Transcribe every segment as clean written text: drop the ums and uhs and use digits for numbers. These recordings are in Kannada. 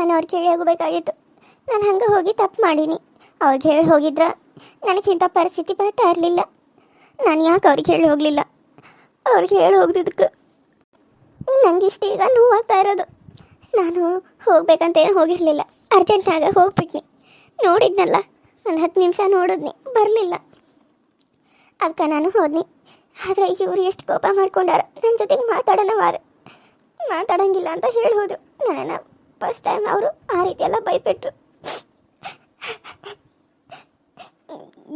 ನಾನು ಅವ್ರಿಗೆ ಹೇಳಿ ಹೋಗಬೇಕಾಗಿತ್ತು. ನಾನು ಹಂಗೆ ಹೋಗಿ ತಪ್ಪು ಮಾಡೀನಿ. ಅವ್ರಿಗೆ ಹೇಳಿ ಹೋಗಿದ್ರ ನನಗಿಂಥ ಪರಿಸ್ಥಿತಿ ಬರ್ತಾ ಇರಲಿಲ್ಲ. ನಾನು ಯಾಕೆ ಅವ್ರಿಗೆ ಹೇಳಿ ಹೋಗಲಿಲ್ಲ? ಅವ್ರಿಗೆ ಹೇಳಿ ಹೋಗ್ದಿದ್ದಕ್ಕೆ ನನಗಿಷ್ಟು ಈಗ ನೋವಾಗ್ತಾ ಇರೋದು. ನಾನು ಹೋಗ್ಬೇಕಂತೇನು ಹೋಗಿರಲಿಲ್ಲ, ಅರ್ಜೆಂಟ್ನಾಗ ಹೋಗ್ಬಿಟ್ನಿ. ನೋಡಿದ್ನಲ್ಲ, ಒಂದು 10 ನಿಮಿಷ ನೋಡಿದ್ನಿ, ಬರಲಿಲ್ಲ. ಅದಕ್ಕೆ ನಾನು ಹೋದ್ನಿ. ಆದರೆ ಇವ್ರು ಎಷ್ಟು ಕೋಪ ಮಾಡ್ಕೊಂಡಾರ, ನನ್ನ ಜೊತೆಗೆ ಮಾತಾಡೋಂಗಿಲ್ಲ ಅಂತ ಹೇಳಿ ಹೋದರು. ನನ್ನನ್ನು ಫಸ್ಟ್ ಟೈಮ್ ಅವರು ಆ ರೀತಿ ಎಲ್ಲ ಬೈಬಿಟ್ರು.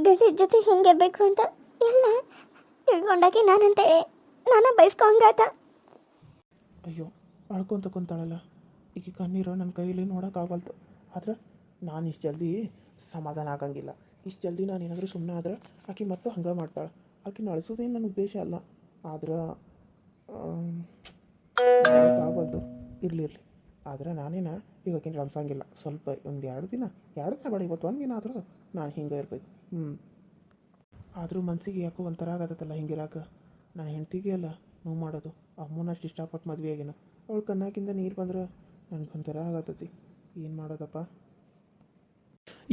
ಗಂಡನ ಜೊತೆ ಹೆಂಗೆ ಬೇಕು ಅಂತ ಎಲ್ಲ ತಿಳ್ಕೊಂಡಾಗಿ ನಾನಂತೇಳಿ ನಾನು ಬಯಸ್ಕೊಂಗಾತ. ಅಯ್ಯೋ, ಅಳ್ಕೊಂತ ಕುಂತಾಳಲ್ಲ, ಈಗ ಕಣ್ಣೀರು ನನ್ನ ಕೈಯಲ್ಲಿ ನೋಡೋಕ್ಕಾಗಲ್ತು. ಆದ್ರೆ ನಾನು ಇಷ್ಟು ಜಲ್ದಿ ಸಮಾಧಾನ ಆಗಂಗಿಲ್ಲ. ಇಷ್ಟು ಜಲ್ದಿ ನಾನು ಏನಾದರೂ ಸುಮ್ಮನೆ ಆದ್ರೆ ಆಕೆ ಮತ್ತೆ ಹಂಗೆ ಮಾಡ್ತಾಳೆ. ಆಕೆ ಅಳಿಸೋದೇನು ನನ್ನ ಉದ್ದೇಶ ಅಲ್ಲ. ಆದ್ರೆ ಆಗಲ್ದು. ಇರಲಿ ಆದರೆ ನಾನೇನ ಈಗ ಆಕಿನ ರಂಸಂಗಿಲ್ಲ. ಸ್ವಲ್ಪ ಒಂದು 2 ದಿನ ಬೇಡ, ಇವತ್ತು 1 ದಿನ ಆದರೂ ನಾನು ಹಿಂಗೆ ಇರಬೇಕು. ಆದರೂ ಮನಸ್ಸಿಗೆ ಯಾಕೋ ಒಂಥರ ಆಗತ್ತಲ್ಲ ಹಿಂಗಿರಾಕ. ನಾನು ಹೆಂಡ್ತಿಗೆ ಅಲ್ಲ ನೋವು ಮಾಡೋದು. ಅಮ್ಮನಷ್ಟು ಇಷ್ಟಪಟ್ಟು ಮದುವೆ ಆಗಿನ ಅವಳು ಕಣ್ಣಾಗಿಂದ ನೀರು ಬಂದ್ರೆ ನನಗೊಂಥರ ಆಗತ್ತತಿ. ಏನು ಮಾಡೋದಪ್ಪ?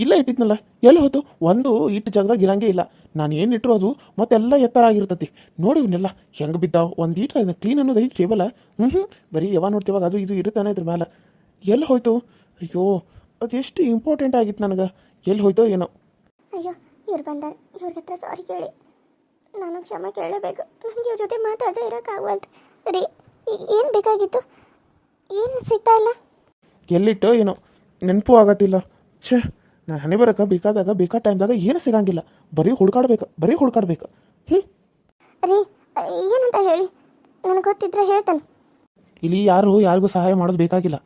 ಇಲ್ಲ ಇಟ್ಟಿದ್ನಲ್ಲ, ಎಲ್ಲಿ ಹೋಯ್ತು? ಒಂದು ಇಟ್ಟು ಜಾಗದಾಗ ಇರಂಗೇ ಇಲ್ಲ. ನಾನು ಏನು ಇಟ್ಟರು ಅದು ಮತ್ತೆಲ್ಲ ಎತ್ತರ ಆಗಿರ್ತತಿ. ನೋಡಿ ಇವನ್ನೆಲ್ಲ ಹೆಂಗೆ ಬಿದ್ದಾವೆ. ಒಂದು ಈಟ್ರ ಕ್ಲೀನ್ ಅನ್ನೋದು ಐದು ಟೇಬಲ. ಬರೀ ಯಾವ ನೋಡ್ತೀವಾಗ ಅದು ಇದು ಇರುತ್ತಾನೆ ಇದ್ರ ಮೇಲೆ. ಎಲ್ಲಿ ಹೋಯ್ತು? ಅಯ್ಯೋ, ಅದೆಷ್ಟು ಇಂಪಾರ್ಟೆಂಟ್ ಆಗಿತ್ತು ನನಗೆ. ಎಲ್ಲಿ ಹೋಯ್ತೋ ಏನೋ. ಅಯ್ಯೋ, ಇವ್ರು ಬಂದಾರೆ. ಇವ್ರ ಹತ್ರ ಸಾರಿ ಕೇಳಿ ನಾನು ಕ್ಷಮೆ ಕೇಳಬೇಕು. ನನಗೆ ಇವ್ರ ಜೊತೆ ಮಾತಾಡದೆ ಇರೋಕ್ಕಾಗಲ್ತು. ರೀ, ಏನು ಬೇಕಾಗಿತ್ತು? ಏನು ಸಿಗ್ತಾ ಇಲ್ಲ. ಎಲ್ಲಿಟ್ಟೋ ಏನೋ ನೆನಪು ಆಗತ್ತಿಲ್ಲ. ಛೇ, ನಾನು ಹಣೆ ಬರೋಕೆ ಬೇಕಾದಾಗ ಬೇಕಾದ ಟೈಮ್ದಾಗ ಏನು ಸಿಗಂಗಿಲ್ಲ. ಬರೀ ಹುಡ್ಕಾಡ್ಬೇಕು. ರೀ, ಏನಂತ ಹೇಳಿ? ನನಗೆ ಗೊತ್ತಿದ್ರೆ ಹೇಳ್ತಾನೆ. ಇಲ್ಲಿ ಯಾರಿಗೂ ಸಹಾಯ ಮಾಡೋದು ಬೇಕಾಗಿಲ್ಲ.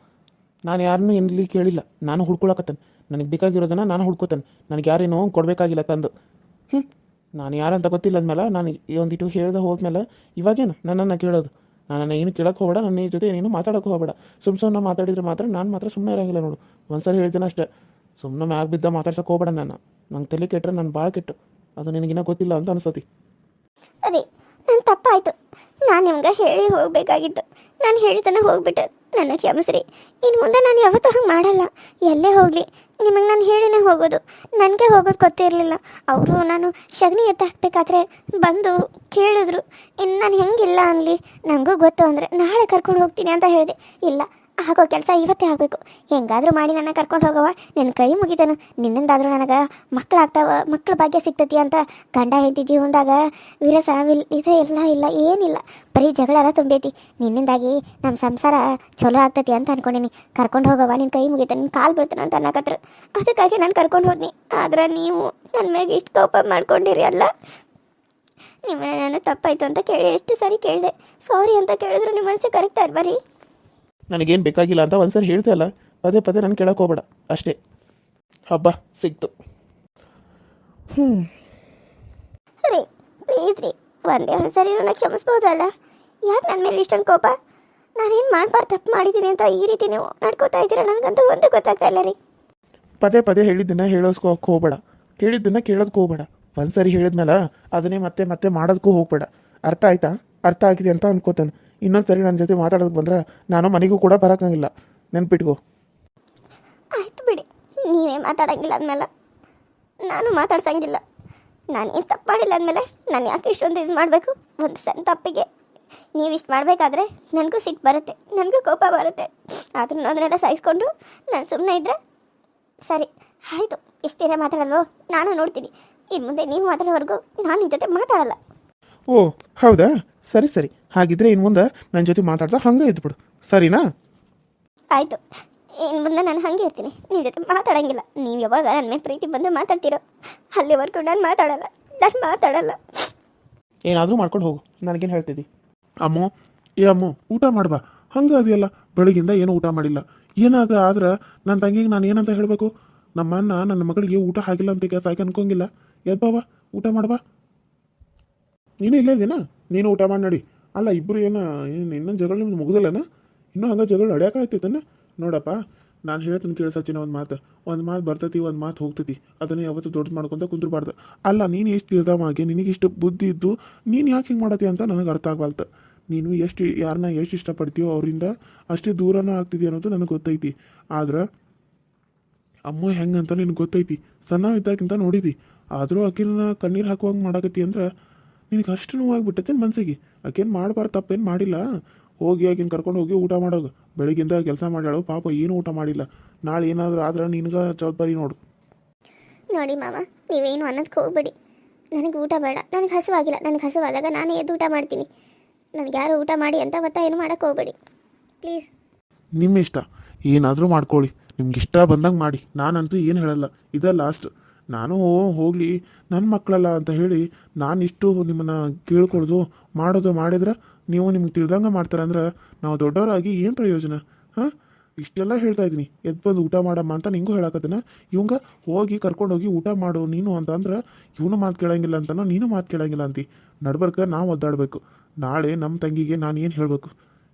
ನಾನು ಯಾರನ್ನೂ ಇಲ್ಲಿ ಕೇಳಿಲ್ಲ. ನಾನು ಹುಡ್ಕೊಳಕತ್ತೇನೆ. ನನಗೆ ಬೇಕಾಗಿರೋದನ್ನು ನಾನು ಹುಡ್ಕೋತೇನೆ. ನನಗೆ ಯಾರೇನೋ ಬೇಕಾಗಿಲ್ಲ ತಂದು. ನಾನು ಯಾರಂತ ಗೊತ್ತಿಲ್ಲ ಅಂದಮೇಲೆ ನಾನು ಒಂದಿಟ್ಟು ಹೇಳ್ದೆ ಹೋದ್ಮೇಲೆ ಇವಾಗೇನು ನನ್ನನ್ನು ಕೇಳೋದು? ನನ್ನನ್ನು ಏನು ಕೇಳೋಕ್ಕೆ ಹೋಗಬೇಡ, ನನ್ನ ಜೊತೆ ಏನೇನು ಮಾತಾಡೋಕ್ಕೆ ಹೋಗಬೇಡ. ಸುಮ್ಮನೆ ಮಾತಾಡಿದ್ರೆ ನಾನು ಮಾತ್ರ ಸುಮ್ಮನೆ ಇರೋಂಗಿಲ್ಲ ನೋಡು. ಒಂದ್ಸರಿ ಹೇಳ್ತೀನಿ ಅಷ್ಟೇ. ಸುಮ್ಮನೆ ಮ್ಯಾಗ ಬಿದ್ದ ಮಾತಾಡ್ಸೋಕೆ ಹೋಗಬೇಡ. ನಂಗೆ ತಲೆ ಕೆಟ್ಟರೆ ನಾನು ಭಾಳ ಕೆಟ್ಟು. ಅದು ನಿನಗಿನ್ನ ಗೊತ್ತಿಲ್ಲ ಅಂತ ಅನಿಸ್ತತಿ. ಅದೇ ನನ್ನ ತಪ್ಪಾಯಿತು. ನಾನು ನಿಮ್ಗೆ ಹೇಳಿ ಹೋಗಬೇಕಾಗಿತ್ತು. ನಾನು ಹೇಳಿದನ್ನು ಹೋಗ್ಬಿಟ್ಟೆ. ನನ್ನ ಕ್ಷಮಿಸ್ರಿ. ಇನ್ನು ಮುಂದೆ ನಾನು ಯಾವತ್ತೂ ಹಂಗೆ ಮಾಡಲ್ಲ. ಎಲ್ಲೇ ಹೋಗಲಿ ನಿಮಗೆ ನಾನು ಹೇಳಿನೇ ಹೋಗೋದು. ನನಗೆ ಹೋಗೋದು ಗೊತ್ತಿರಲಿಲ್ಲ. ಅವರು ನಾನು ಸಗಣಿ ಎತ್ತ ಹಾಕಬೇಕಾದ್ರೆ ಬಂದು ಕೇಳಿದ್ರು. ಇನ್ನು ನಾನು ಹೆಂಗಿಲ್ಲ ಅನ್ನಲಿ, ನನಗೂ ಗೊತ್ತು ಅಂದರೆ ನಾಳೆ ಕರ್ಕೊಂಡು ಹೋಗ್ತೀನಿ ಅಂತ ಹೇಳಿದೆ. ಇಲ್ಲ, ಆಗೋ ಕೆಲಸ ಇವತ್ತೇ ಆಗಬೇಕು. ಹೆಂಗಾದರೂ ಮಾಡಿ ನನ್ನ ಕರ್ಕೊಂಡು ಹೋಗವ. ನಿನ್ನ ಕೈ ಮುಗಿತಾನು. ನಿನ್ನಿಂದಾದರೂ ನನಗೆ ಮಕ್ಕಳ ಭಾಗ್ಯ ಸಿಗ್ತತಿ ಅಂತ ಗಂಡ ಹೆಂಡತಿ ಜೀವನದಾಗ ವಿರಸ ಇದೇ ಇಲ್ಲ ಏನಿಲ್ಲ. ಬರೀ ಜಗಳ ತುಂಬೈತಿ. ನಿನ್ನಿಂದಾಗಿ ನಮ್ಮ ಸಂಸಾರ ಚಲೋ ಆಗ್ತತಿ ಅಂತ ಅನ್ಕೊಂಡೀನಿ. ಕರ್ಕೊಂಡು ಹೋಗವ, ನಿನ್ನ ಕೈ ಮುಗಿತಾನೆ, ನಿನ್ನ ಕಾಲು ಬೀಳ್ತಾನೆ ಅಂತ ಅನ್ನಕತ್ರು. ಅದಕ್ಕಾಗಿ ನಾನು ಕರ್ಕೊಂಡು ಹೋದ್ನಿ. ಆದ್ರೆ ನೀವು ನನ್ನ ಮ್ಯಾಗೆ ಇಷ್ಟು ಕೋಪ ಮಾಡ್ಕೊಂಡಿರಿ ಅಲ್ಲ. ನಿಮ್ಮನ್ನ ನಾನು ತಪ್ಪಾಯಿತು ಅಂತ ಕೇಳಿ ಎಷ್ಟು ಸರಿ ಕೇಳಿದೆ. ಸಾರಿ ಅಂತ ಕೇಳಿದ್ರು ನಿಮ್ಮ ಮನಸ್ಸಿಗೆ ಕರೆಕ್ಟ್ ಅಲ್ಬರಿ. ನನಗೇನು ಬೇಕಾಗಿಲ್ಲ ಅಂತ ಒಂದ್ಸರಿ ಹೇಳ್ದೆ ಅಲ್ಲ, ಪದೇ ನಾನು ಕೇಳಕ್ಕೆ ಹೋಗ್ಬೇಡ ಅಷ್ಟೇ. ಹಬ್ಬ ಸಿಕ್ತು. ರೀ, ಪ್ಲೀಸ್ ರೀ, ಒಂದೇ ಸರಿ ನನ್ನ ಕ್ಷಮಿಸ್ಬೋದಲ್ಲ? ಯಾಕೆ ನನ್ನ ಮೇಲೆ ಇಷ್ಟೊಂದು ಕೋಪ? ನಾನೇನು ಮಾಡಬಾರ್ದು, ತಪ್ಪು ಮಾಡಿದ್ದೀನಿ ಅಂತ ಈ ರೀತಿ ನೀವು ನಡ್ಕೋತಾ ಇದ್ದೀರಾ? ನನಗಂತೂ ಒಂದು ಗೊತ್ತಾಗ್ತಾ ಇಲ್ಲ ರೀ. ಪದೇ ಹೇಳಿದ್ದನ್ನ ಹೇಳೋಸ್ಕೋಕೆ ಹೋಗ್ಬೇಡ. ಕೇಳಿದ್ದನ್ನ ಕೇಳೋದಕ್ಕೂ ಹೋಗ್ಬೇಡ. ಒಂದ್ಸರಿ ಹೇಳಿದ್ಮೇಲೆ ಅದನ್ನೇ ಮತ್ತೆ ಮಾಡೋದಕ್ಕೂ ಹೋಗ್ಬೇಡ. ಅರ್ಥ ಆಯ್ತಾ? ಅರ್ಥ ಆಗಿದೆ ಅಂತ ಅನ್ಕೋತಾನೆ. ಇನ್ನೊಂದು ಸರಿ ನನ್ನ ಜೊತೆ ಮಾತಾಡೋದಕ್ಕೆ ಬಂದ್ರೆ ನಾನು ಮನೆಗೂ ಕೂಡ ಬರೋಕ್ಕಾಗಿಲ್ಲ. ನೆನ್ಪಿಟ್ಕೋ. ಆಯ್ತು ಬಿಡಿ, ನೀವೇ ಮಾತಾಡೋಂಗಿಲ್ಲ ಅಂದಮೇಲೆ ನಾನು ಮಾತಾಡ್ಸಂಗಿಲ್ಲ. ನಾನೇನು ತಪ್ಪು ಮಾಡಿಲ್ಲ ಅಂದಮೇಲೆ ನಾನು ಯಾಕೆ ಇಷ್ಟೊಂದು ಇದು ಮಾಡಬೇಕು? ಒಂದು ಸಣ್ಣ ತಪ್ಪಿಗೆ ನೀವು ಇಷ್ಟು ಮಾಡಬೇಕಾದ್ರೆ ನನಗೂ ಸಿಟ್ಟು ಬರುತ್ತೆ, ನನಗೂ ಕೋಪ ಬರುತ್ತೆ. ಆದ್ರೂ ಅದನ್ನೆಲ್ಲ ಸಹಿಸ್ಕೊಂಡು ನಾನು ಸುಮ್ಮನೆ ಇದ್ದರೆ ಸರಿ. ಆಯಿತು, ಇಷ್ಟು ದಿನ ಮಾತಾಡಲ್ವೋ? ನಾನು ನೋಡ್ತೀನಿ. ಇನ್ನು ಮುಂದೆ ನೀವು ಮಾತಾಡೋವರೆಗೂ ನಾನು ನಿಮ್ಮ ಜೊತೆ ಮಾತಾಡಲ್ಲ. ಓ ಹೌದಾ? ಸರಿ. ಹಾಗಿದ್ರೆ ಇನ್ನು ಮುಂದೆ ನನ್ನ ಜೊತೆ ಮಾತಾಡ್ತಾ ಹಂಗೆ ಇದ್ಬಿಡು, ಸರಿನಾ? ಆಯಿತು, ಇನ್ನು ಮುಂದೆ ನಾನು ಹಾಗೆ ಇರ್ತೀನಿ. ನಿಮ್ಮ ಜೊತೆ ಮಾತಾಡೋಂಗಿಲ್ಲ. ನೀವು ಯಾವಾಗ ನನ್ನ ಮೇಲೆ ಪ್ರೀತಿ ಬಂದು ಮಾತಾಡ್ತೀರೋ ಅಲ್ಲಿವರೆಗೂ ನಾನು ಮಾತಾಡಲ್ಲ. ಏನಾದರೂ ಮಾಡ್ಕೊಂಡು ಹೋಗು, ನನಗೇನು ಹೇಳ್ತಿದ್ದಿ? ಅಮ್ಮೋ ಊಟ ಮಾಡ್ಬಾ. ಹಂಗೆ ಅದೆಯಲ್ಲ, ಬೆಳಗಿಂದ ಏನೂ ಊಟ ಮಾಡಿಲ್ಲ. ಆದ್ರೆ ನನ್ನ ತಂಗಿಗೆ ನಾನು ಏನಂತ ಹೇಳಬೇಕು? ನನ್ನ ಮಗಳಿಗೆ ಊಟ ಆಗಿಲ್ಲ ಅಂತ ಸಾಯ್ಕೆ ಅನ್ಕೊಂಗಿಲ್ಲ. ಎದ್ಬಾವ, ಊಟ ಮಾಡ್ಬಾ. ನೀನು ಇಲ್ಲೇ ಇದ್ದೀನಾ? ನೀನು ಊಟ ಮಾಡಿ ನಡಿ. ಅಲ್ಲ, ಇಬ್ಬರು ಇನ್ನೊಂದು ಜಗಳ ನಿಮ್ದು ಮುಗ್ದಲ್ಲನ? ಇನ್ನೂ ಹಂಗೆ ಜಗಳ ನಡೆಯೋಕ್ಕಾಗ್ತೈತನ? ನೋಡಪ್ಪ, ನಾನು ಹೇಳ್ತೀನಿ ಕೇಳಿಸಚ್ಚಿನ ಒಂದು ಮಾತು ಬರ್ತೈತಿ, ಒಂದು ಮಾತು ಹೋಗ್ತೈತಿ. ಅದನ್ನೇ ಯಾವತ್ತು ದೊಡ್ಡದು ಮಾಡ್ಕೊತ ಕುಂದ್ರಬಾರ್ದು. ಅಲ್ಲ, ನೀನು ಎಷ್ಟು ತಿಳಿದವಾಗಿ, ನಿನಗಿಷ್ಟು ಬುದ್ಧಿ ಇದ್ದು ನೀನು ಯಾಕೆ ಹಿಂಗೆ ಮಾಡತ್ತಿ ಅಂತ ನನಗೆ ಅರ್ಥ ಆಗಬಾರ್ದು. ನೀನು ಯಾರನ್ನ ಎಷ್ಟು ಇಷ್ಟಪಡ್ತೀಯೋ ಅವರಿಂದ ಅಷ್ಟೇ ದೂರನೂ ಆಗ್ತಿದೆಯಾ ಅನ್ನೋದು ನನಗೆ ಗೊತ್ತೈತಿ. ಆದ್ರೆ ಅಮ್ಮ ಹೆಂಗಂತ ನಿನಗೆ ಗೊತ್ತೈತಿ, ಸಣ್ಣ ಇದ್ದಾಗಿಂತ ನೋಡಿದಿ. ಆದರೂ ಆಕಿನ ಕಣ್ಣೀರು ಹಾಕುವಂಗೆ ಮಾಡಾಕತ್ತಿ ಅಂದ್ರೆ ನಿನಗೆ ಅಷ್ಟು ನೋವಾಗಿಬಿಟ್ಟೈತೆ ಮನಸ್ಸಿಗೆ. ಆಕೇನು ಮಾಡಬಾರ್ದು, ತಪ್ಪೇನು ಮಾಡಿಲ್ಲ. ಹೋಗಿ ಆಕಿನ ಕರ್ಕೊಂಡು ಹೋಗಿ ಊಟ ಮಾಡೋದು. ಬೆಳಗ್ಗಿಂದ ಕೆಲಸ ಮಾಡ್ಯಾಳು ಪಾಪ, ಏನೂ ಊಟ ಮಾಡಿಲ್ಲ. ನಾಳೆ ಏನಾದರೂ ಆದ್ರೆ ನಿನಗೆ ಜವಾಬ್ದಾರಿ ನೋಡು. ನೋಡಿ ಮಾವ, ನೀವೇನು ಅನ್ನೋದಕ್ಕೆ ಹೋಗ್ಬೇಡಿ. ನನಗೆ ಊಟ ಬೇಡ, ನನಗೆ ಹಸುವಾಗಿಲ್ಲ. ನನಗೆ ಹಸುವಾದಾಗ ನಾನೇ ಎದ್ದು ಊಟ ಮಾಡ್ತೀನಿ. ನನಗೆ ಯಾರು ಊಟ ಮಾಡಿ ಅಂತ ಏನು ಮಾಡೋಕ್ಕೆ ಹೋಗ್ಬೇಡಿ ಪ್ಲೀಸ್. ನಿಮ್ಮ ಇಷ್ಟ, ಏನಾದರೂ ಮಾಡ್ಕೊಳ್ಳಿ, ನಿಮ್ಗೆ ಇಷ್ಟ ಬಂದಂಗೆ ಮಾಡಿ. ನಾನಂತೂ ಏನು ಹೇಳಲ್ಲ, ಇದೇ ಲಾಸ್ಟ್. ನಾನು ಹೋಗಲಿ ನನ್ನ ಮಕ್ಕಳಲ್ಲ ಅಂತ ಹೇಳಿ ನಾನು ಇಷ್ಟು ನಿಮ್ಮನ್ನು ಕೇಳ್ಕೊಳ್ದು ಮಾಡೋದು ಮಾಡಿದ್ರೆ ನೀವು ನಿಮ್ಗೆ ತಿಳಿದಂಗೆ ಮಾಡ್ತಾರಂದ್ರೆ ನಾವು ದೊಡ್ಡವರಾಗಿ ಏನು ಪ್ರಯೋಜನ? ಹಾಂ, ಇಷ್ಟೆಲ್ಲ ಹೇಳ್ತಾ ಇದ್ದೀನಿ, ಎದ್ದು ಬಂದು ಊಟ ಮಾಡಮ್ಮ ಅಂತ ನಿಂಗೂ ಹೇಳಕತ್ತೇನ. ಇವಂಗ ಹೋಗಿ ಕರ್ಕೊಂಡೋಗಿ ಊಟ ಮಾಡು ನೀನು ಅಂತ ಅಂದ್ರೆ ಇವನು ಮಾತು ಕೇಳಂಗಿಲ್ಲ ಅಂತನೋ ನೀನು ಮಾತು ಕೇಳಂಗಿಲ್ಲ ಅಂತಿ. ನಡ್ಬರ್ಕ ನಾವು ಒದ್ದಾಡಬೇಕು. ನಾಳೆ ನಮ್ಮ ತಂಗಿಗೆ ನಾನು ಏನು ಹೇಳಬೇಕು?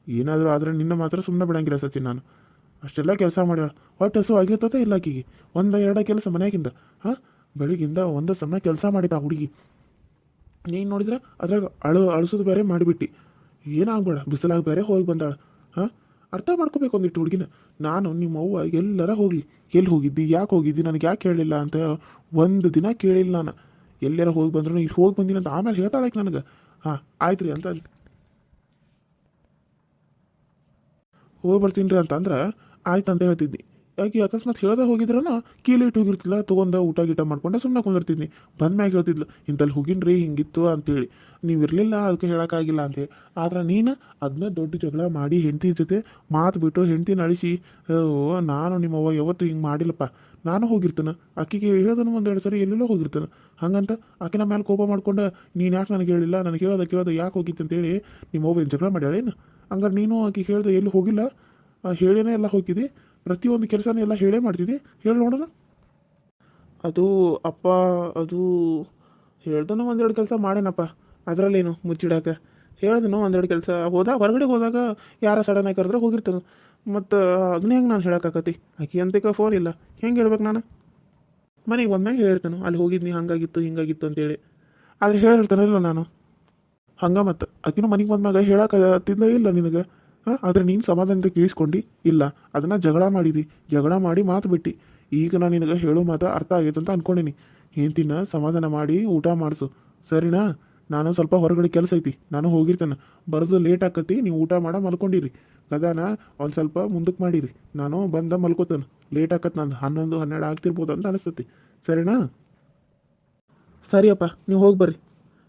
ಏನಾದರೂ ಆದರೆ ನಿನ್ನ ಮಾತ್ರ ಸುಮ್ಮನೆ ಬಿಡಂಗಿಲ್ಲ ಸಚಿನ್. ನಾನು ಅಷ್ಟೆಲ್ಲ ಕೆಲಸ ಮಾಡ್ಯಾಳ, ಹೊಟ್ಟೆ ಹಸು ಆಗಿರ್ತದೆ ಇಲ್ಲ ಆಕಿಗೆ. ಎರಡು ಕೆಲಸ ಮನೆಯಾಗಿಂದ. ಹಾಂ, ಬೆಳಿಗ್ಗಿಂದ ಒಂದು ಸಮಯ ಕೆಲಸ ಮಾಡಿದ ಆ ಹುಡುಗಿ. ನೀನು ನೋಡಿದ್ರೆ ಅದ್ರಾಗ ಅಳಿಸೋದು ಬೇರೆ ಮಾಡಿಬಿಟ್ಟು. ಏನಾಗಬೇಡ, ಬಿಸಿಲಾಗ ಬೇರೆ ಹೋಗಿ ಬಂದಾಳ. ಹಾಂ, ಅರ್ಥ ಮಾಡ್ಕೋಬೇಕು ಒಂದಿಟ್ಟು ಹುಡುಗಿನ. ನಾನು ನಿಮ್ಮ ಅವ್ವ ಎಲ್ಲರ ಹೋಗಲಿ, ಎಲ್ಲಿ ಹೋಗಿದ್ದಿ, ಯಾಕೆ ಹೋಗಿದ್ದಿ, ನನಗೆ ಯಾಕೆ ಕೇಳಲಿಲ್ಲ ಅಂತ ಒಂದು ದಿನ ಕೇಳಿಲ್ಲ ನಾನು. ಎಲ್ಲಾರ ಹೋಗಿ ಬಂದ್ರು ಇಲ್ಲಿ ಹೋಗಿ ಬಂದಿನಿ ಅಂತ ಆಮೇಲೆ ಹೇಳ್ತಾಳಕ್ಕೆ ನನಗೆ. ಹಾಂ ಆಯ್ತು ರೀ ಅಂತ ಹೋಗಿ ಬರ್ತೀನಿ ರೀ ಅಂತಂದ್ರೆ ಆಯ್ತು ಅಂತ ಹೇಳ್ತಿದ್ನಿ. ಯಾಕೆ ಅಕಸ್ಮಾತ್ ಹೇಳ್ದೆ ಹೋಗಿದ್ರನ ಕೀಲಿ ಇಟ್ಟು ಹೋಗಿರ್ತಿಲ್ಲ, ತೊಗೊಂಡ ಊಟ ಗೀಟ ಮಾಡ್ಕೊಂಡೆ ಸುಮ್ಮನೆ ಕುಂದಿರ್ತಿದ್ನಿ. ಬಂದ್ಮ್ಯಾಗ ಹೇಳ್ತಿದ್ಲು, ಇಂತಲ್ಲಿ ಹೋಗಿನ್ರಿ ಹಿಂಗಿತ್ತು ಅಂತೇಳಿ. ನೀವು ಇರಲಿಲ್ಲ ಅದಕ್ಕೆ ಹೇಳೋಕ್ಕಾಗಿಲ್ಲ ಅಂತೇಳಿ. ಆದ್ರೆ ನೀನು ಅದನ್ನ ದೊಡ್ಡ ಜಗಳ ಮಾಡಿ ಹೆಂಡತಿ ಜೊತೆ ಮಾತು ಬಿಟ್ಟು ಹೆಂಡ್ತಿನ ಅಳಿಸಿ, ನಾನು ನಿಮ್ಮವ್ವ ಯಾವತ್ತು ಹಿಂಗೆ ಮಾಡಿಲ್ಲಪ್ಪ, ನಾನು ಹೋಗಿರ್ತಾನೆ ಆಕೆಗೆ ಹೇಳ್ದನು ಒಂದೆರಡು ಸರಿ ಎಲ್ಲೆಲ್ಲೋ ಹೋಗಿರ್ತಾನೆ. ಹಂಗಂತ ಆಕಿನ ಮೇಲೆ ಕೋಪ ಮಾಡ್ಕೊಂಡು ನೀನು ಯಾಕೆ ನನಗೆ ಹೇಳಿಲ್ಲ, ನನಗೆ ಕೇಳೋದ ಯಾಕೆ ಹೋಗಿತ್ತು ಅಂತೇಳಿ ನಿಮ್ಮವ್ವ ಏನು ಜಗಳ ಮಾಡ್ಯಾಳೇನು? ಹಂಗಾರೆ ನೀನು ಆಕೆ ಹೇಳ್ದೆ ಎಲ್ಲಿ ಹೋಗಿಲ್ಲ, ಹೇಳೇನೆ ಎಲ್ಲ ಹೋಗಿದ್ದಿ, ಪ್ರತಿಯೊಂದು ಕೆಲಸನೂ ಎಲ್ಲ ಹೇಳೇ ಮಾಡ್ತಿದ್ದಿ. ಹೇಳಿ ನೋಡೋಣ. ಅದು ಅಪ್ಪ, ಅದು ಹೇಳ್ದನು ಒಂದೆರಡು ಕೆಲಸ ಮಾಡೇನಪ್ಪ, ಅದರಲ್ಲೇನು ಮುಚ್ಚಿಡಾಕ. ಹೇಳ್ದನು ಒಂದೆರಡು ಕೆಲಸ ಹೊರಗಡೆ ಹೋದಾಗ ಯಾರ ಸಡನ್ನಾಗಿ ಕರೆದ್ರೆ ಹೋಗಿರ್ತಾನೆ. ಮತ್ತು ಅದನ್ನೇ ಹೆಂಗೆ ನಾನು ಹೇಳೋಕ್ಕಾಕತಿ? ಆಕೆ ಅಂತಕ್ಕೆ ಫೋನ್ ಇಲ್ಲ, ಹೆಂಗೆ ಹೇಳ್ಬೇಕು ನಾನು? ಮನೆಗೆ ಬಂದಾಗ ಹೇಳಿರ್ತಾನೆ ಅಲ್ಲಿ ಹೋಗಿದ್ನಿ ಹಂಗಾಗಿತ್ತು ಹಿಂಗಾಗಿತ್ತು ಅಂತೇಳಿ. ಆದರೆ ಹೇಳಿರ್ತಾನಲ್ಲ ನಾನು. ಹಂಗೆ ಮತ್ತು ಆಕಿನೂ ಮನೆಗೆ ಬಂದಾಗ ಹೇಳೋಕ್ಕಾಗತ್ತಿಲ್ಲ ಇಲ್ಲ ನಿನಗೆ. ಹಾಂ, ಆದರೆ ನೀನು ಸಮಾಧಾನದ ಕೇಳಿಸ್ಕೊಂಡು ಇಲ್ಲ, ಅದನ್ನು ಜಗಳ ಮಾಡಿದಿ, ಜಗಳ ಮಾಡಿ ಮಾತು ಬಿಟ್ಟು. ಈಗ ನಾನು ನಿನಗೆ ಹೇಳೋ ಮಾತು ಅರ್ಥ ಆಗೈತೆ ಅಂತ ಅಂದ್ಕೊಂಡೀನಿ. ಹೆಂಡ್ತಿನ ಸಮಾಧಾನ ಮಾಡಿ ಊಟ ಮಾಡಿಸು, ಸರಿನಾ? ನಾನು ಸ್ವಲ್ಪ ಹೊರಗಡೆ ಕೆಲಸ ಐತಿ, ನಾನು ಹೋಗಿರ್ತೇನೆ. ಬರೋದು ಲೇಟ್ ಆಕತಿ, ನೀವು ಊಟ ಮಲ್ಕೊಂಡಿರಿ. ಗದಾನ ಒಂದು ಸ್ವಲ್ಪ ಮುಂದಕ್ಕೆ ಮಾಡಿರಿ, ನಾನು ಬಂದ ಮಲ್ಕೋತೇನೆ. ಲೇಟ್ ಆಕತ್, ನಂದು 11, 12 ಆಗ್ತಿರ್ಬೋದು ಅಂತ ಅನಿಸ್ತತಿ. ಸರಿನಾ? ಸರಿಯಪ್ಪ, ನೀವು ಹೋಗಿ ಬರ್ರಿ,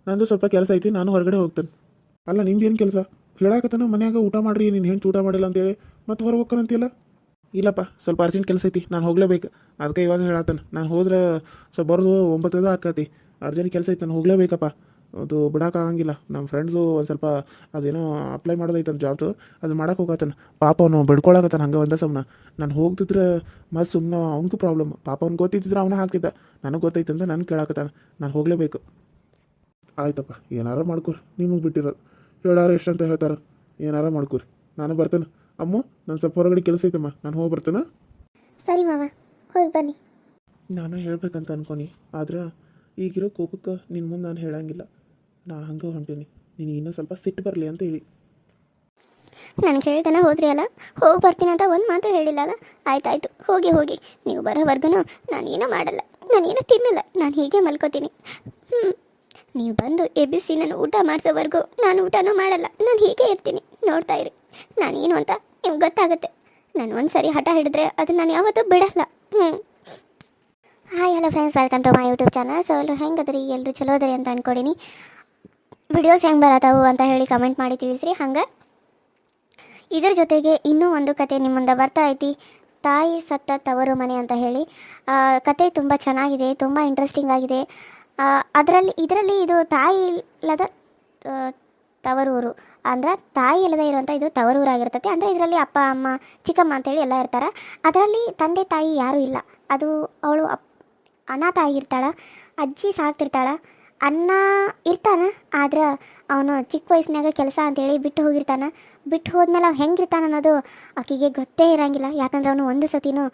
ನಂದು ಸ್ವಲ್ಪ ಕೆಲಸ ಐತಿ, ನಾನು ಹೊರಗಡೆ ಹೋಗ್ತೇನೆ. ಅಲ್ಲ ನಿಂದೇನು ಕೆಲಸ? ಹೇಳಾಕತ್ತಾನ ಮನ್ಯಾಗ ಊಟ ಮಾಡ್ರಿ, ನೀನು ಹೆಂಡ್ತಿ ಊಟ ಮಾಡಿಲ್ಲ ಅಂತೇಳಿ ಮತ್ತೆ ಹೊರಗೆ ಹೋಗ್ಕಂತಿಲ್ಲ. ಇಲ್ಲಪ್ಪ, ಸ್ವಲ್ಪ ಅರ್ಜೆಂಟ್ ಕೆಲಸ ಐತಿ, ನಾನು ಹೋಗ್ಲೇಬೇಕು. ಅದಕ್ಕೆ ಇವಾಗ ಹೇಳತ್ತಾನೆ, ನಾನು ಹೋದ್ರೆ ಸ್ವಲ್ಪ ಬರೋದು 9 ಆಕತಿ. ಅರ್ಜೆಂಟ್ ಕೆಲಸ ಐತಿ, ನಾನು ಹೋಗ್ಲೇಬೇಕಪ್ಪ. ಅದು ಬಿಡೋಕ್ಕಾಗಂಗಿಲ್ಲ. ನಮ್ಮ ಫ್ರೆಂಡ್ಸು ಒಂದು ಸ್ವಲ್ಪ ಅದೇನೋ ಅಪ್ಲೈ ಮಾಡೋದೈತಂತ ಜಾಬ್ದು, ಅದು ಮಾಡೋಕೆ ಹೋಗತ್ತಾನ. ಪಾಪ ಅವನು ಬಿಡ್ಕೊಳಕತ್ತಾನ ಹಂಗೆ ಒಂದೇ ಸಮನ. ನಾನು ಹೋಗ್ತಿದ್ರೆ ಮತ್ತು ಸುಮ್ಮನೆ ಅವ್ನಿಗೂ ಪ್ರಾಬ್ಲಮ್. ಪಾಪ ಅವ್ನು ಗೊತ್ತಿದ್ದಿದ್ರೆ ಅವನ ಹಾಕ್ತಿದ್ದ, ನನಗೆ ಗೊತ್ತೈತಂತ ನಾನು ಕೇಳಾಕತ್ತಾನ. ನಾನು ಹೋಗಲೇಬೇಕು. ಆಯ್ತಪ್ಪ, ಏನಾರು ಮಾಡ್ಕೊರಿ, ನಿಮಗೆ ಬಿಟ್ಟಿರೋದು. ಹೇಳಾರು ಎಷ್ಟಂತ ಹೇಳ್ತಾರೆ, ಏನಾರು ಮಾಡ್ಕೊರಿ. ನಾನು ಬರ್ತೇನೆ. ಅಮ್ಮ, ನಾನು ಸ್ವಲ್ಪ ಹೊರಗಡೆ ಕೆಲಸ ಐತಮ್ಮ, ನಾನು ಹೋಗಿ ಬರ್ತೇನೆ. ಸರಿ ಮಾವ, ಹೋಗಿ ಬನ್ನಿ. ನಾನು ಹೇಳ್ಬೇಕಂತ ಅನ್ಕೊನಿ, ಆದ್ರೆ ಈಗಿರೋ ಕೋಪಕ್ಕೆ ನಿನ್ನ ಮುಂದೆ ನಾನು ಹೇಳಂಗಿಲ್ಲ. ನಾ ಹಂಗೆ ಹೊಂಟೀನಿ, ನೀನು ಇನ್ನೂ ಸ್ವಲ್ಪ ಸಿಟ್ಟು ಬರಲಿ ಅಂತ ಹೇಳಿ. ನನಗೆ ಹೇಳ್ತಾನೆ ಹೋದ್ರಿ ಅಲ್ಲ, ಹೋಗಿ ಬರ್ತೀನಿ ಅಂತ ಒಂದು ಮಾತು ಹೇಳಿಲ್ಲ ಅಲ್ಲ. ಆಯ್ತಾಯ್ತು, ಹೋಗಿ. ನೀವು ಬರೋವರೆಗೂ ನಾನೇನೂ ಮಾಡಲ್ಲ, ನಾನೇನೂ ತಿನ್ನಲ್ಲ, ನಾನು ಹೀಗೆ ಮಲ್ಕೋತೀನಿ. ನೀವು ಬಂದು ಎಬ್ಬಿಸಿ ನಾನು ಊಟ ಮಾಡಿಸೋವರೆಗೂ ನಾನು ಊಟನೂ ಮಾಡಲ್ಲ, ನಾನು ಹೀಗೆ ಇರ್ತೀನಿ. ನೋಡ್ತಾ ಇರಿ, ನಾನೇನು ಅಂತ ನಿಮ್ಗೆ ಗೊತ್ತಾಗುತ್ತೆ. ನಾನು ಒಂದು ಸರಿ ಹಠ ಹಿಡಿದ್ರೆ ಅದು ನಾನು ಯಾವತ್ತೂ ಬಿಡಲ್ಲ. Hi hello friends, welcome to my YouTube channel. So ಎಲ್ಲರೂ ಹೆಂಗೆ ಅದರಿ, ಎಲ್ಲರೂ ಚಲೋ ಅದರಿ ಅಂತ ಅಂದ್ಕೊಡೀನಿ. ವಿಡಿಯೋಸ್ ಹೆಂಗೆ ಬರತ್ತಾವು ಅಂತ ಹೇಳಿ ಕಮೆಂಟ್ ಮಾಡಿ ತಿಳಿಸ್ರಿ. ಹಂಗೆ ಇದ್ರ ಜೊತೆಗೆ ಇನ್ನೂ ಒಂದು ಕತೆ ನಿಮ್ಮ ಮುಂದೆ ಬರ್ತಾ ಐತಿ, ತಾಯಿ ಸತ್ತ ತವರು ಮನೆ ಅಂತ ಹೇಳಿ. ಕತೆ ತುಂಬ ಚೆನ್ನಾಗಿದೆ, ತುಂಬ ಇಂಟ್ರೆಸ್ಟಿಂಗ್ ಆಗಿದೆ. ಇದರಲ್ಲಿ ಇದು ತಾಯಿ ಇಲ್ಲದ ತವರೂರು, ಅಂದ್ರೆ ತಾಯಿ ಇಲ್ಲದೆ ಇರುವಂಥ ಇದು ತವರೂರಾಗಿರ್ತೈತೆ. ಅಂದರೆ ಇದರಲ್ಲಿ ಅಪ್ಪ ಅಮ್ಮ ಚಿಕ್ಕಮ್ಮ ಅಂತೇಳಿ ಎಲ್ಲ ಇರ್ತಾರೆ. ಅದರಲ್ಲಿ ತಂದೆ ತಾಯಿ ಯಾರೂ ಇಲ್ಲ. ಅದು ಅವಳು ಅನಾಥ ಆಗಿರ್ತಾಳೆ, ಅಜ್ಜಿ ಸಾಕ್ತಿರ್ತಾಳೆ. ಅಣ್ಣ ಇರ್ತಾನೆ, ಆದ್ರೆ ಅವನು ಚಿಕ್ಕ ವಯಸ್ಸಿನಾಗ ಕೆಲಸ ಅಂತೇಳಿ ಬಿಟ್ಟು ಹೋಗಿರ್ತಾನೆ. ಬಿಟ್ಟು ಹೋದ್ಮೇಲೆ ಅವ್ನು ಹೆಂಗಿರ್ತಾನೆ ಅನ್ನೋದು ಆಕೆಗೆ ಗೊತ್ತೇ ಇರೋಂಗಿಲ್ಲ, ಯಾಕಂದ್ರೆ ಅವನು ಒಂದು ಸತಿನೂ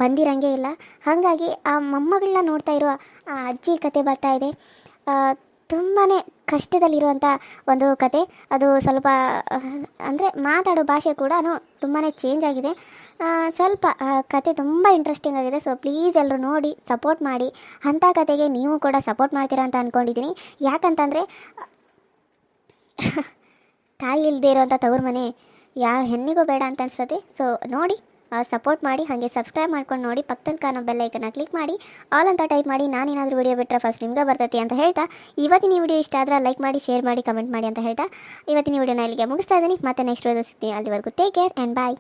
ಬಂದಿರಂಗೇ ಇಲ್ಲ. ಹಾಗಾಗಿ ಆ ಮೊಮ್ಮಗಳನ್ನ ನೋಡ್ತಾ ಇರೋ ಆ ಅಜ್ಜಿ ಕತೆ ಬರ್ತಾ ಇದೆ. ತುಂಬಾ ಕಷ್ಟದಲ್ಲಿರುವಂಥ ಒಂದು ಕತೆ. ಅದು ಸ್ವಲ್ಪ ಅಂದರೆ ಮಾತಾಡೋ ಭಾಷೆ ಕೂಡ ತುಂಬಾ ಚೇಂಜ್ ಆಗಿದೆ. ಸ್ವಲ್ಪ ಕತೆ ತುಂಬ ಇಂಟ್ರೆಸ್ಟಿಂಗ್ ಆಗಿದೆ. ಸೊ ಪ್ಲೀಸ್ ಎಲ್ಲರೂ ನೋಡಿ ಸಪೋರ್ಟ್ ಮಾಡಿ. ಅಂಥ ಕತೆಗೆ ನೀವು ಕೂಡ ಸಪೋರ್ಟ್ ಮಾಡ್ತೀರಾ ಅಂತ ಅಂದ್ಕೊಂಡಿದ್ದೀನಿ. ಯಾಕಂತಂದರೆ ತಾಯಿ ಇಲ್ಲದೆ ಇರೋವಂಥ ತವ್ರ ಮನೆ ಯಾವ ಹೆಣ್ಣಿಗೂ ಬೇಡ ಅಂತ ಅನ್ಸುತ್ತೆ. ಸೊ ನೋಡಿ ಸಪೋರ್ಟ್ ಮಾಡಿ, ಹಾಗೆ ಸಬ್ಸ್ಕ್ರೈಬ್ ಮಾಡ್ಕೊಂಡು ನೋಡಿ, ಪಕ್ಕದಲ್ಲಿ ಕಾಣೋ ಬೆಲ್ ಐಕನ್ನ ಕ್ಲಿಕ್ ಮಾಡಿ, ಆಲ್ ಅಂತ ಟೈಪ್ ಮಾಡಿ. ನಾನೇನಾದರೂ ವಿಡಿಯೋ ಬಿಟ್ಟರೆ ಫಸ್ಟ್ ನಿಮ್ಗೆ ಬರ್ತೈತಿ ಅಂತ ಹೇಳ್ತಾ, ಇವತ್ತಿನ ವಿಡಿಯೋ ಇಷ್ಟ ಆದರೆ ಲೈಕ್ ಮಾಡಿ, ಶೇರ್ ಮಾಡಿ, ಕಮೆಂಟ್ ಮಾಡಿ ಅಂತ ಹೇಳ್ತಾ ಇವತ್ತಿನ ವಿಡಿಯೋನ ಇಲ್ಲಿಗೆ ಮುಗಿಸ್ತಾ ಇದ್ದೀನಿ. ಮತ್ತೆ ನೆಕ್ಸ್ಟ್ ವಿಡಿಯೋ ಸಿಗ್ತೀನಿ. ಅಲ್ಲಿವರೆಗೂ ಟೇಕ್ ಕೇರ್ ಆ್ಯಂಡ್ ಬಾಯ್.